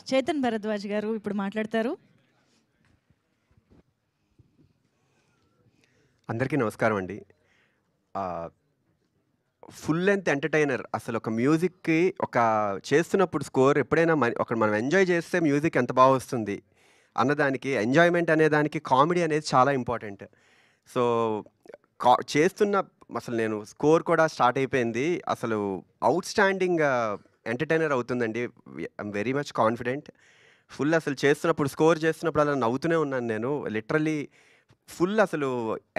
చేతన్ భరద్వాజ్ గారు ఇప్పుడు మాట్లాడతారు. అందరికీ నమస్కారం అండి. ఫుల్ లెంత్ ఎంటర్‌టైనర్ అసలు ఒక మ్యూజిక్‌కి ఒక చేస్తున్నప్పుడు స్కోర్ ఎప్పుడైనా ఒక మనం ఎంజాయ్ చేస్తే మ్యూజిక్ ఎంత బా వస్తుంది అన్నదానికి ఎంజాయ్‌మెంట్ అనే దానికి కామెడీ అనేది చాలా ఇంపార్టెంట్. సో, చేస్తున్న అసలు నేను స్కోర్ కూడా స్టార్ట్ అయిపోయింది. అసలు ఔట్‌స్టాండింగ్ ఎంటర్‌టైనర్ అవుతుందండి. I'm very much confident. Full అసలు చేస్తున్నప్పుడు స్కోర్ చేస్తున్నప్పుడల్లా నవ్వుతూనే ఉన్నాను నేను. లిటరల్లీ ఫుల్ అసలు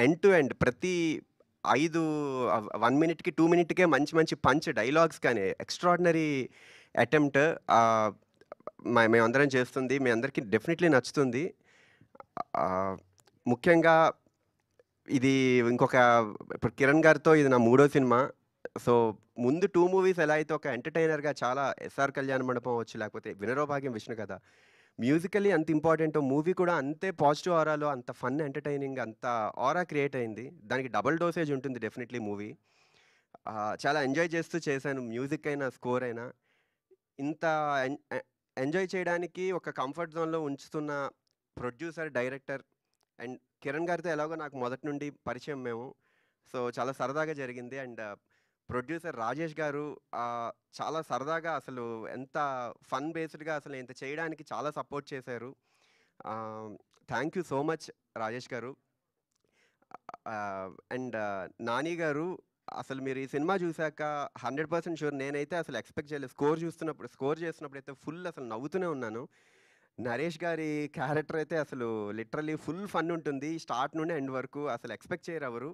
ఎండ్ టు ఎండ్ ప్రతి 5 1 మినిట్‌కి, 2 మినిట్‌కే మంచి మంచి పంచ్ డైలాగ్స్ కానీ ఎక్స్ట్రార్డినరీ అటెంప్ట్ మేమందరం చేస్తుంది. మీ అందరికీ డెఫినెట్‌లీ నచ్చుతుంది. ముఖ్యంగా ఇది ఇంకొక ఇప్పుడు 'కిరణ్' గారితో ఇది నా మూడో సినిమా. సో, ముందు 2 మూవీస్ ఎలా అయితే ఒక ఎంటర్‌టైనర్‌గా చాలా 'ఎస్ఆర్ కళ్యాణ మండపం' అవ్వచ్చు, లేకపోతే 'వినరో భాగ్యం విష్ణు కథ' మ్యూజికల్లీ అంత ఇంపార్టెంటో మూవీ కూడా అంతే పాజిటివ్ ఆరాలో అంత ఫన్, ఎంటర్‌టైనింగ్ అంత ఆరా క్రియేట్ అయింది. దానికి డబుల్ డోసేజ్ ఉంటుంది డెఫినెట్‌లీ మూవీ. చాలా ఎంజాయ్ చేస్తూ చేశాను. మ్యూజిక్ అయినా, స్కోర్ అయినా. ఇంత ఎంజాయ్ చేయడానికి ఒక కంఫర్ట్ జోన్‌లో ఉంచుతున్న ప్రొడ్యూసర్, డైరెక్టర్ అండ్ కిరణ్ గారితో ఎలాగో నాకు మొదటి నుండి పరిచయం మేము. సో, చాలా సరదాగా జరిగింది. అండ్ ప్రొడ్యూసర్ రాజేష్ గారు చాలా సరదాగా అసలు ఎంత ఫన్ బేస్డ్‌గా అసలు ఇంత చేయడానికి చాలా సపోర్ట్ చేశారు. Thank you so much Rajesh గారు. అండ్ నాని గారు అసలు మీరు ఈ సినిమా చూసాక 100% షూర్ నేనైతే అసలు ఎక్స్‌పెక్ట్ చేయలేదు. స్కోర్ చేస్తున్నప్పుడైతే ఫుల్ అసలు నవ్వుతూనే ఉన్నాను. నరేష్ గారి క్యారెక్టర్ అయితే అసలు లిటరల్లీ ఫుల్ ఫన్ ఉంటుంది. స్టార్ట్ నుండి ఎండ్ వరకు అసలు ఎక్స్‌పెక్ట్ చేయరెవరు.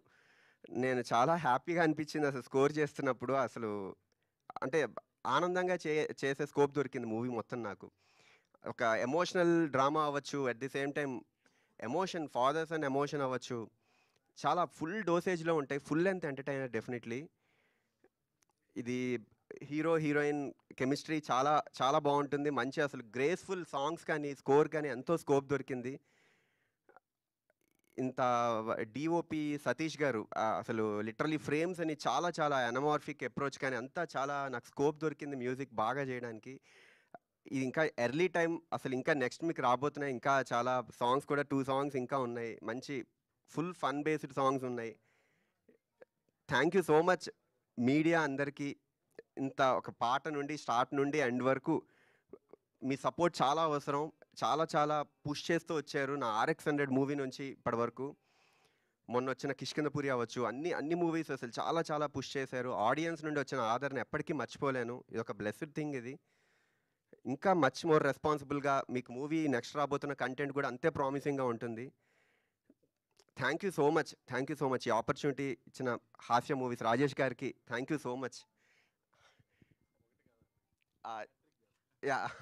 నేను చాలా హ్యాపీగా అనిపించింది అసలు స్కోర్ చేస్తున్నప్పుడు. అసలు అంటే ఆనందంగా చేసే స్కోప్ దొరికింది మూవీ మొత్తం నాకు. ఒక ఎమోషనల్ డ్రామా అవ్వచ్చు. At the same time fathers and emotion అవ్వచ్చు. చాలా ఫుల్ డోసేజ్‌లో ఉంటాయి. Full length entertainer definitely. ఇది హీరో, హీరోయిన్ కెమిస్ట్రీ చాలా చాలా బావుంటుంది. మంచి అసలు గ్రేస్‌ఫుల్ సాంగ్స్ కానీ, స్కోర్ కానీ ఎంతో స్కోప్ దొరికింది. ఇంత డీఓపీ సతీష్ గారు అసలు లిటరల్లీ ఫ్రేమ్స్ అని చాలా చాలా అనమార్ఫిక్ అప్రోచ్ కానీ అంతా చాలా నాకు స్కోప్ దొరికింది మ్యూజిక్ బాగా చేయడానికి. ఇది ఇంకా ఎర్లీ టైమ్ అసలు ఇంకా నెక్స్ట్ మీకు రాబోతున్నాయి. ఇంకా చాలా సాంగ్స్ కూడా 2 సాంగ్స్ ఇంకా ఉన్నాయి. మంచి ఫుల్ ఫన్ బేస్డ్ సాంగ్స్ ఉన్నాయి. Thank you so much media అందరికీ. ఇంత ఒక పాట నుండి స్టార్ట్ నుండి ఎండ్ వరకు మీ సపోర్ట్ చాలా అవసరం. చాలా చాలా పుష్ చేస్తూ వచ్చారు. నా 'ఆర్ఎక్స్ 100' మూవీ నుంచి ఇప్పటి వరకు. మొన్నొచ్చిన 'కిష్కింధపురి' అవ్వచ్చు. అన్ని మూవీస్ అసలు చాలా చాలా పుష్ చేశారు. ఆడియన్స్ నుండి వచ్చిన ఆదరణ ఎప్పటికీ మర్చిపోలేను. ఇదొక బ్లెస్డ్ థింగ్ ఇది. ఇంకా మచ్ మోర్ రెస్పాన్సిబుల్‌గా మీకు మూవీ నెక్స్ట్ రాబోతున్న కంటెంట్ కూడా అంతే ప్రామిసింగ్‌గా ఉంటుంది. Thank you so much. Thank you so much. ఈ ఆపర్చునిటీ ఇచ్చిన హాస్య మూవీస్ రాజేష్ గారికి thank you so much. Yeah!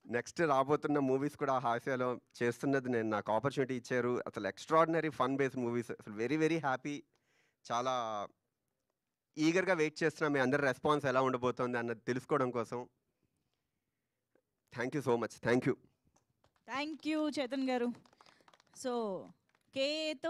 Next రాబోతున్న మూవీస్ కూడా హాస్యాలో చేస్తున్నది నేను. నాకు ఆపర్చునిటీ ఇచ్చారు. అసలు ఎక్స్ట్రార్డినరీ ఫన్ బేస్డ్ మూవీస్. అసలు వెరీ వెరీ హ్యాపీ. చాలా ఈగర్‌గా వెయిట్ చేస్తున్నా మీ అందరి రెస్పాన్స్ ఎలా ఉండబోతోంది అన్నది తెలుసుకోవడం కోసం. Thank you so much. Thank you. Thank you Chetan గారు. సో, కేతో